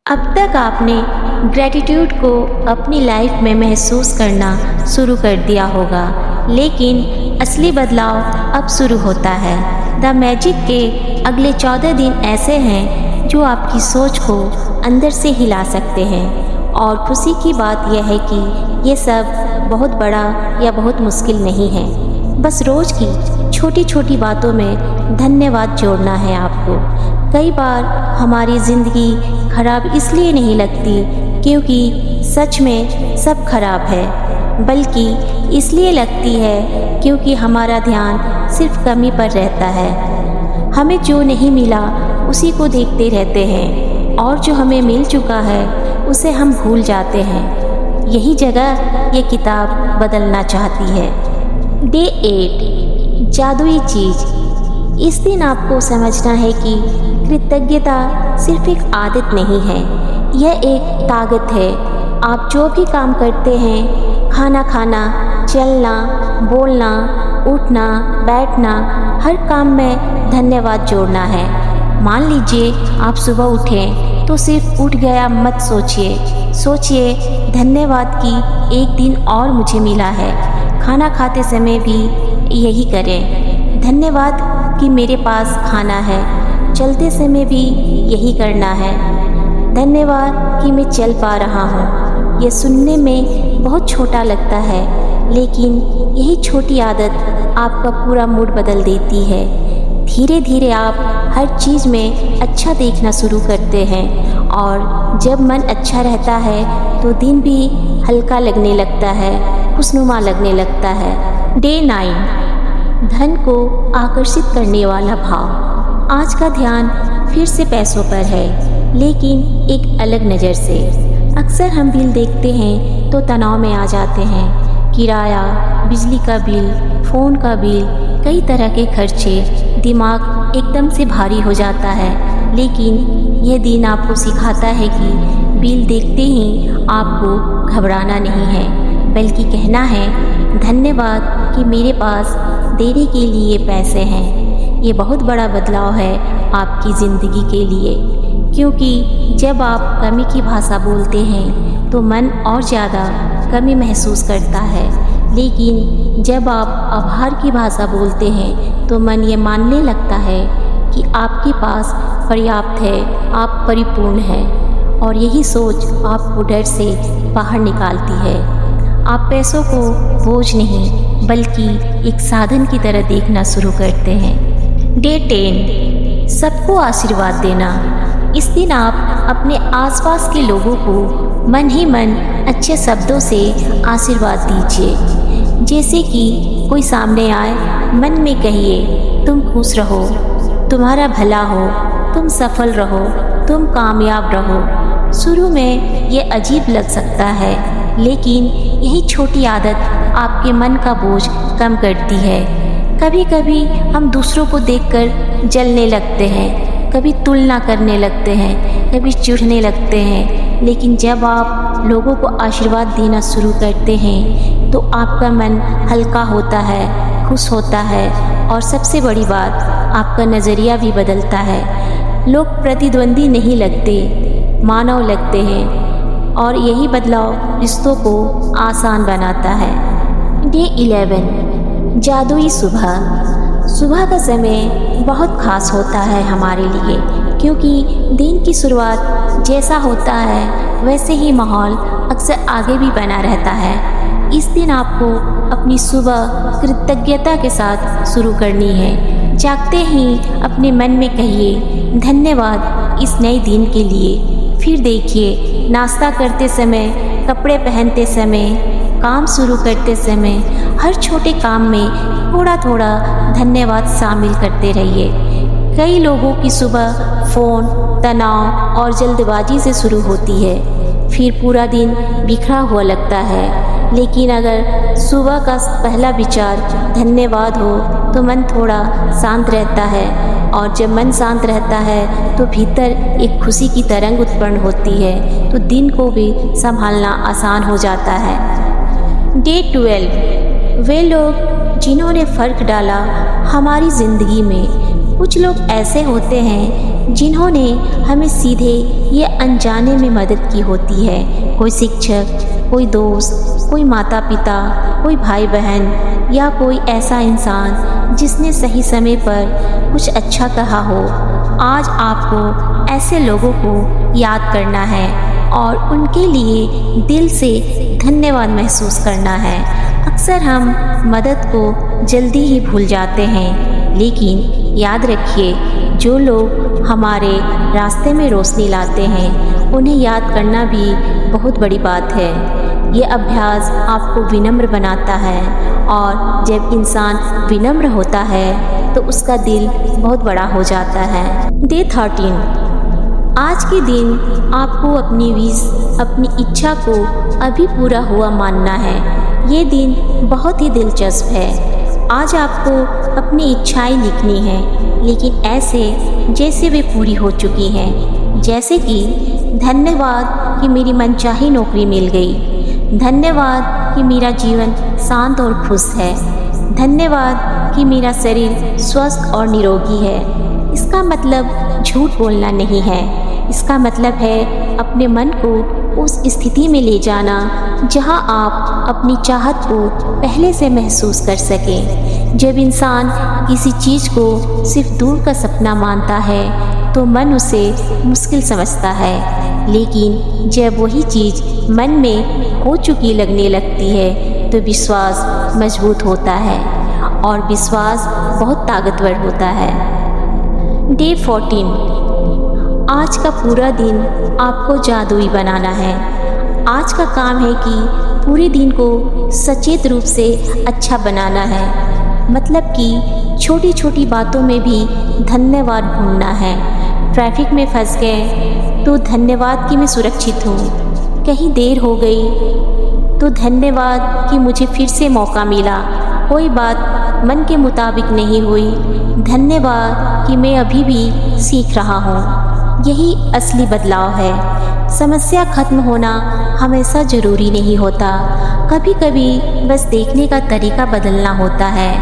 अब तक आपने ग्रैटिट्यूड को अपनी लाइफ में महसूस करना शुरू कर दिया होगा, लेकिन असली बदलाव अब शुरू होता है। द मैजिक के अगले 14 दिन ऐसे हैं जो आपकी सोच को अंदर से हिला सकते हैं। और खुशी की बात यह है कि ये सब बहुत बड़ा या बहुत मुश्किल नहीं है। बस रोज़ की छोटी छोटी बातों में धन्यवाद जोड़ना है आपको। कई बार हमारी ज़िंदगी खराब इसलिए नहीं लगती क्योंकि सच में सब खराब है, बल्कि इसलिए लगती है क्योंकि हमारा ध्यान सिर्फ कमी पर रहता है। हमें जो नहीं मिला उसी को देखते रहते हैं और जो हमें मिल चुका है उसे हम भूल जाते हैं। यही जगह ये किताब बदलना चाहती है। डे 8 जादुई चीज़। इस दिन आपको समझना है कि कृतज्ञता सिर्फ एक आदत नहीं है, यह एक ताकत है। आप जो भी काम करते हैं, खाना खाना, चलना, बोलना, उठना, बैठना, हर काम में धन्यवाद जोड़ना है। मान लीजिए आप सुबह उठें तो सिर्फ उठ गया मत सोचिए धन्यवाद कि एक दिन और मुझे मिला है। खाना खाते समय भी यही करें, धन्यवाद कि मेरे पास खाना है। चलते समय भी यही करना है, धन्यवाद कि मैं चल पा रहा हूँ। यह सुनने में बहुत छोटा लगता है, लेकिन यही छोटी आदत आपका पूरा मूड बदल देती है। धीरे धीरे आप हर चीज़ में अच्छा देखना शुरू करते हैं और जब मन अच्छा रहता है तो दिन भी हल्का लगने लगता है, खुशनुमा लगने लगता है। डे 9 धन को आकर्षित करने वाला भाव। आज का ध्यान फिर से पैसों पर है, लेकिन एक अलग नज़र से। अक्सर हम बिल देखते हैं तो तनाव में आ जाते हैं। किराया, बिजली का बिल, फ़ोन का बिल, कई तरह के खर्चे, दिमाग एकदम से भारी हो जाता है। लेकिन यह दिन आपको सिखाता है कि बिल देखते ही आपको घबराना नहीं है, बल्कि कहना है धन्यवाद कि मेरे पास देने के लिए पैसे हैं। ये बहुत बड़ा बदलाव है आपकी ज़िंदगी के लिए, क्योंकि जब आप कमी की भाषा बोलते हैं तो मन और ज़्यादा कमी महसूस करता है, लेकिन जब आप आभार की भाषा बोलते हैं तो मन ये मानने लगता है कि आपके पास पर्याप्त है, आप परिपूर्ण हैं। और यही सोच आपको डर से बाहर निकालती है। आप पैसों को बोझ नहीं बल्कि एक साधन की तरह देखना शुरू करते हैं। डे 10 सबको आशीर्वाद देना। इस दिन आप अपने आसपास के लोगों को मन ही मन अच्छे शब्दों से आशीर्वाद दीजिए। जैसे कि कोई सामने आए, मन में कहिए तुम खुश रहो, तुम्हारा भला हो, तुम सफल रहो, तुम कामयाब रहो। शुरू में ये अजीब लग सकता है, लेकिन यही छोटी आदत आपके मन का बोझ कम करती है। कभी कभी हम दूसरों को देखकर जलने लगते हैं, कभी तुलना करने लगते हैं, कभी चिढ़ने लगते हैं, लेकिन जब आप लोगों को आशीर्वाद देना शुरू करते हैं तो आपका मन हल्का होता है, खुश होता है और सबसे बड़ी बात आपका नज़रिया भी बदलता है। लोग प्रतिद्वंदी नहीं लगते, मानव लगते हैं और यही बदलाव रिश्तों को आसान बनाता है। डे 11 जादुई सुबह। सुबह का समय बहुत खास होता है हमारे लिए, क्योंकि दिन की शुरुआत जैसा होता है वैसे ही माहौल अक्सर आगे भी बना रहता है। इस दिन आपको अपनी सुबह कृतज्ञता के साथ शुरू करनी है। जागते ही अपने मन में कहिए धन्यवाद इस नए दिन के लिए। फिर देखिए, नाश्ता करते समय, कपड़े पहनते समय, काम शुरू करते समय, हर छोटे काम में थोड़ा थोड़ा धन्यवाद शामिल करते रहिए। कई लोगों की सुबह फ़ोन, तनाव और जल्दबाजी से शुरू होती है, फिर पूरा दिन बिखरा हुआ लगता है। लेकिन अगर सुबह का पहला विचार धन्यवाद हो तो मन थोड़ा शांत रहता है, और जब मन शांत रहता है तो भीतर एक खुशी की तरंग उत्पन्न होती है, तो दिन को भी संभालना आसान हो जाता है। डे 12 वे लोग जिन्होंने फ़र्क डाला हमारी ज़िंदगी में। कुछ लोग ऐसे होते हैं जिन्होंने हमें सीधे या अनजाने में मदद की होती है। कोई शिक्षक, कोई दोस्त, कोई माता पिता, कोई भाई बहन या कोई ऐसा इंसान जिसने सही समय पर कुछ अच्छा कहा हो। आज आपको ऐसे लोगों को याद करना है और उनके लिए दिल से धन्यवाद महसूस करना है। अक्सर हम मदद को जल्दी ही भूल जाते हैं, लेकिन याद रखिए, जो लोग हमारे रास्ते में रोशनी लाते हैं उन्हें याद करना भी बहुत बड़ी बात है। ये अभ्यास आपको विनम्र बनाता है और जब इंसान विनम्र होता है तो उसका दिल बहुत बड़ा हो जाता है। डे 13। आज के दिन आपको अपनी विश, अपनी इच्छा को अभी पूरा हुआ मानना है। ये दिन बहुत ही दिलचस्प है। आज आपको अपनी इच्छाएं लिखनी है, लेकिन ऐसे जैसे वे पूरी हो चुकी हैं। जैसे कि धन्यवाद कि मेरी मनचाही नौकरी मिल गई, धन्यवाद कि मेरा जीवन शांत और खुश है, धन्यवाद कि मेरा शरीर स्वस्थ और निरोगी है। इसका मतलब झूठ बोलना नहीं है, इसका मतलब है अपने मन को उस स्थिति में ले जाना जहां आप अपनी चाहत को पहले से महसूस कर सकें। जब इंसान किसी चीज़ को सिर्फ दूर का सपना मानता है तो मन उसे मुश्किल समझता है, लेकिन जब वही चीज़ मन में हो चुकी लगने लगती है तो विश्वास मजबूत होता है और विश्वास बहुत ताकतवर होता है। डे 14। आज का पूरा दिन आपको जादुई बनाना है। आज का काम है कि पूरे दिन को सचेत रूप से अच्छा बनाना है। मतलब कि छोटी छोटी बातों में भी धन्यवाद ढूंढना है। ट्रैफिक में फंस गए तो धन्यवाद कि मैं सुरक्षित हूँ। कहीं देर हो गई तो धन्यवाद कि मुझे फिर से मौका मिला। कोई बात मन के मुताबिक नहीं हुई, धन्यवाद कि मैं अभी भी सीख रहा हूँ। यही असली बदलाव है। समस्या खत्म होना हमेशा ज़रूरी नहीं होता, कभी कभी बस देखने का तरीका बदलना होता है।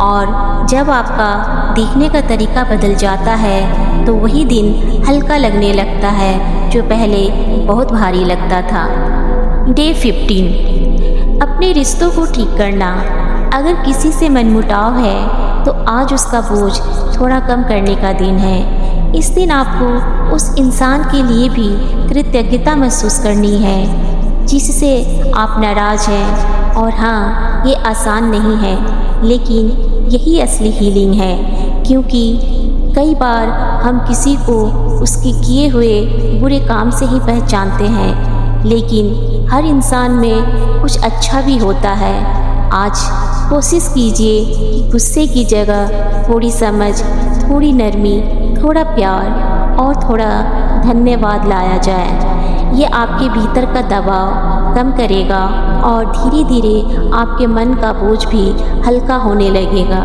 और जब आपका देखने का तरीका बदल जाता है तो वही दिन हल्का लगने लगता है जो पहले बहुत भारी लगता था। डे 15। अपने रिश्तों को ठीक करना। अगर किसी से मनमुटाव है तो आज उसका बोझ थोड़ा कम करने का दिन है। इस दिन आपको उस इंसान के लिए भी कृतज्ञता महसूस करनी है जिससे आप नाराज़ हैं। और हाँ, ये आसान नहीं है, लेकिन यही असली हीलिंग है, क्योंकि कई बार हम किसी को उसके किए हुए बुरे काम से ही पहचानते हैं, लेकिन हर इंसान में कुछ अच्छा भी होता है। आज कोशिश कीजिए कि गुस्से की जगह थोड़ी समझ, थोड़ी नरमी, थोड़ा प्यार और थोड़ा धन्यवाद लाया जाए। ये आपके भीतर का दबाव कम करेगा और धीरे धीरे आपके मन का बोझ भी हल्का होने लगेगा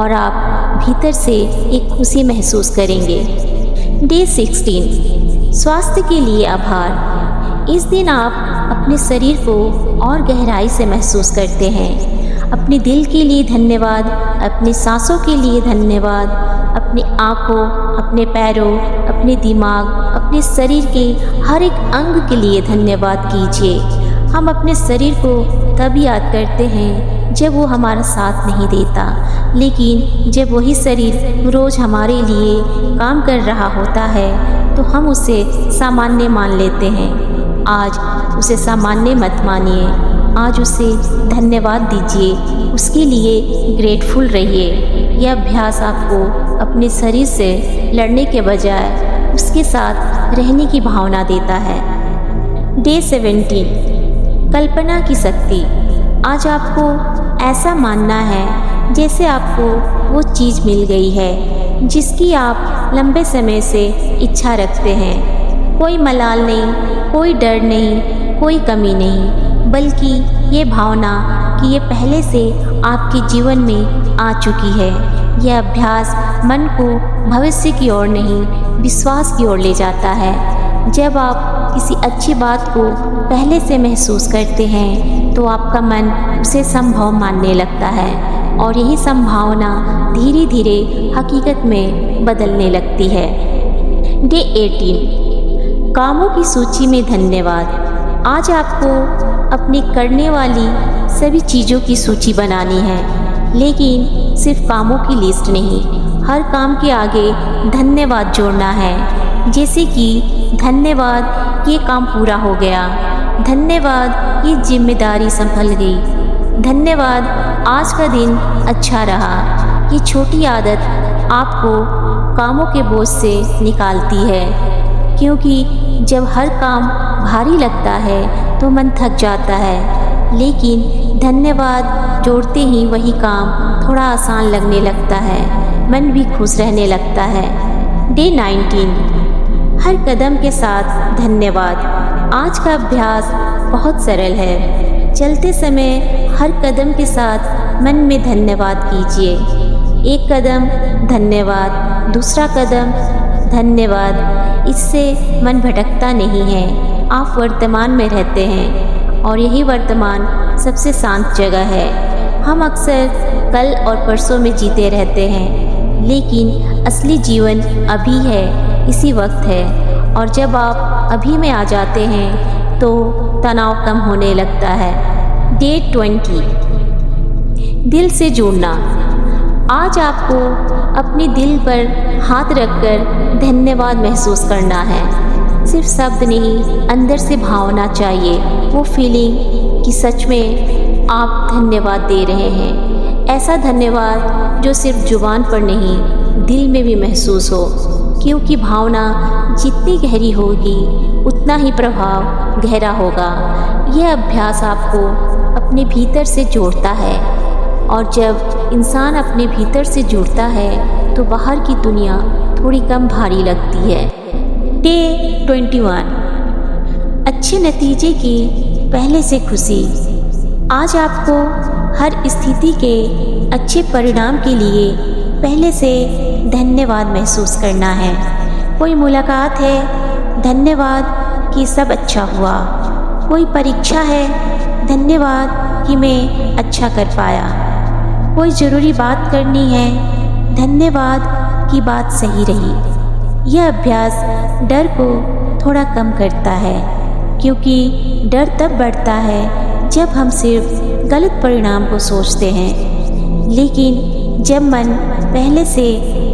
और आप भीतर से एक खुशी महसूस करेंगे। डे 16। स्वास्थ्य के लिए आभार। इस दिन आप अपने शरीर को और गहराई से महसूस करते हैं। अपने दिल के लिए धन्यवाद, अपनी सांसों के लिए धन्यवाद, अपनी आँखों, अपने पैरों, अपने दिमाग, अपने शरीर के हर एक अंग के लिए धन्यवाद कीजिए। हम अपने शरीर को तब याद करते हैं जब वो हमारा साथ नहीं देता, लेकिन जब वही शरीर रोज़ हमारे लिए काम कर रहा होता है तो हम उसे सामान्य मान लेते हैं। आज उसे सामान्य मत मानिए, आज उसे धन्यवाद दीजिए, उसके लिए ग्रेटफुल रहिए। यह अभ्यास आपको अपने शरीर से लड़ने के बजाय उसके साथ रहने की भावना देता है। डे 17। कल्पना की शक्ति। आज आपको ऐसा मानना है जैसे आपको वो चीज़ मिल गई है जिसकी आप लंबे समय से इच्छा रखते हैं। कोई मलाल नहीं, कोई डर नहीं, कोई कमी नहीं, बल्कि ये भावना कि ये पहले से आपके जीवन में आ चुकी है। यह अभ्यास मन को भविष्य की ओर नहीं, विश्वास की ओर ले जाता है। जब आप किसी अच्छी बात को पहले से महसूस करते हैं तो आपका मन उसे संभव मानने लगता है। और यही संभावना धीरे धीरे हकीकत में बदलने लगती है। डे 18, कामों की सूची में धन्यवाद। आज आपको अपनी करने वाली सभी चीज़ों की सूची बनानी है, लेकिन सिर्फ कामों की लिस्ट नहीं, हर काम के आगे धन्यवाद जोड़ना है। जैसे कि धन्यवाद ये काम पूरा हो गया, धन्यवाद ये जिम्मेदारी संभल गई, धन्यवाद आज का दिन अच्छा रहा। ये छोटी आदत आपको कामों के बोझ से निकालती है, क्योंकि जब हर काम भारी लगता है तो मन थक जाता है, लेकिन धन्यवाद जोड़ते ही वही काम थोड़ा आसान लगने लगता है, मन भी खुश रहने लगता है। डे 19, हर कदम के साथ धन्यवाद। आज का अभ्यास बहुत सरल है। चलते समय हर कदम के साथ मन में धन्यवाद कीजिए। एक कदम धन्यवाद, दूसरा कदम धन्यवाद। इससे मन भटकता नहीं है, आप वर्तमान में रहते हैं और यही वर्तमान सबसे शांत जगह है। हम अक्सर कल और परसों में जीते रहते हैं, लेकिन असली जीवन अभी है, इसी वक्त है। और जब आप अभी में आ जाते हैं तो तनाव कम होने लगता है। डे 20, दिल से जुड़ना। आज आपको अपने दिल पर हाथ रखकर धन्यवाद महसूस करना है। सिर्फ शब्द नहीं, अंदर से भावना चाहिए, वो फीलिंग कि सच में आप धन्यवाद दे रहे हैं। ऐसा धन्यवाद जो सिर्फ जुबान पर नहीं, दिल में भी महसूस हो, क्योंकि भावना जितनी गहरी होगी उतना ही प्रभाव गहरा होगा। यह अभ्यास आपको अपने भीतर से जोड़ता है, और जब इंसान अपने भीतर से जुड़ता है तो बाहर की दुनिया थोड़ी कम भारी लगती है। डे 21, अच्छे नतीजे की पहले से खुशी। आज आपको हर स्थिति के अच्छे परिणाम के लिए पहले से धन्यवाद महसूस करना है। कोई मुलाकात है, धन्यवाद कि सब अच्छा हुआ। कोई परीक्षा है, धन्यवाद कि मैं अच्छा कर पाया। कोई ज़रूरी बात करनी है, धन्यवाद कि बात सही रही। यह अभ्यास डर को थोड़ा कम करता है, क्योंकि डर तब बढ़ता है जब हम सिर्फ गलत परिणाम को सोचते हैं। लेकिन जब मन पहले से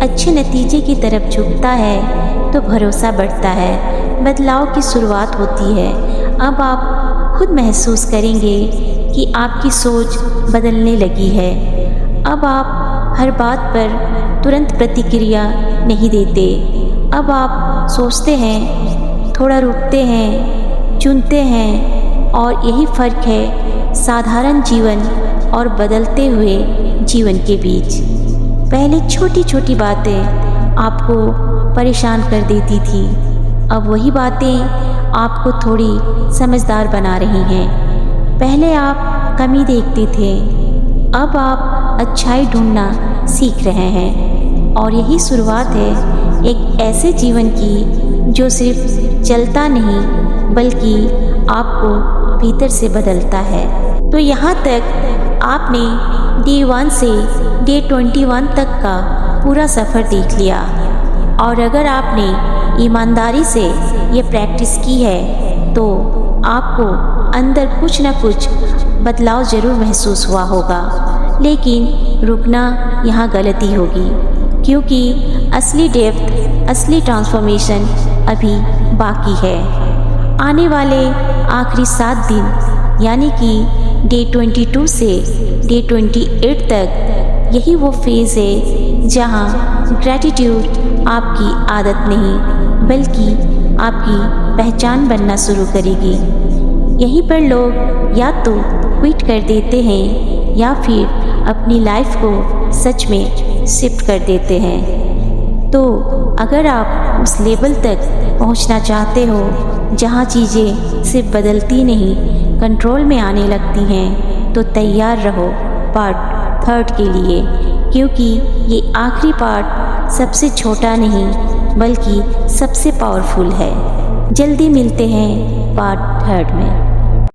अच्छे नतीजे की तरफ झुकता है तो भरोसा बढ़ता है, बदलाव की शुरुआत होती है। अब आप खुद महसूस करेंगे कि आपकी सोच बदलने लगी है। अब आप हर बात पर तुरंत प्रतिक्रिया नहीं देते। अब आप सोचते हैं, थोड़ा रुकते हैं, चुनते हैं, और यही फ़र्क है साधारण जीवन और बदलते हुए जीवन के बीच। पहले छोटी छोटी बातें आपको परेशान कर देती थी, अब वही बातें आपको थोड़ी समझदार बना रही हैं। पहले आप कमी देखते थे, अब आप अच्छाई ढूंढना सीख रहे हैं, और यही शुरुआत है एक ऐसे जीवन की जो सिर्फ चलता नहीं बल्कि आपको भीतर से बदलता है। तो यहाँ तक आपने डे 1 से डे 21 तक का पूरा सफ़र देख लिया, और अगर आपने ईमानदारी से ये प्रैक्टिस की है तो आपको अंदर कुछ न कुछ बदलाव ज़रूर महसूस हुआ होगा। लेकिन रुकना यहाँ गलती होगी, क्योंकि असली डेप्थ, असली ट्रांसफॉर्मेशन अभी बाकी है। आने वाले आखिरी 7 दिन यानी कि डे 22 से डे 28 तक यही वो फेज़ है जहाँ ग्रैटिट्यूड आपकी आदत नहीं बल्कि आपकी पहचान बनना शुरू करेगी। यहीं पर लोग या तो क्विट कर देते हैं या फिर अपनी लाइफ को सच में शिफ्ट कर देते हैं। तो अगर आप उस लेवल तक पहुंचना चाहते हो जहां चीज़ें सिर्फ बदलती नहीं कंट्रोल में आने लगती हैं, तो तैयार रहो पार्ट 3 के लिए, क्योंकि ये आखिरी पार्ट सबसे छोटा नहीं बल्कि सबसे पावरफुल है। जल्दी मिलते हैं पार्ट 3 में।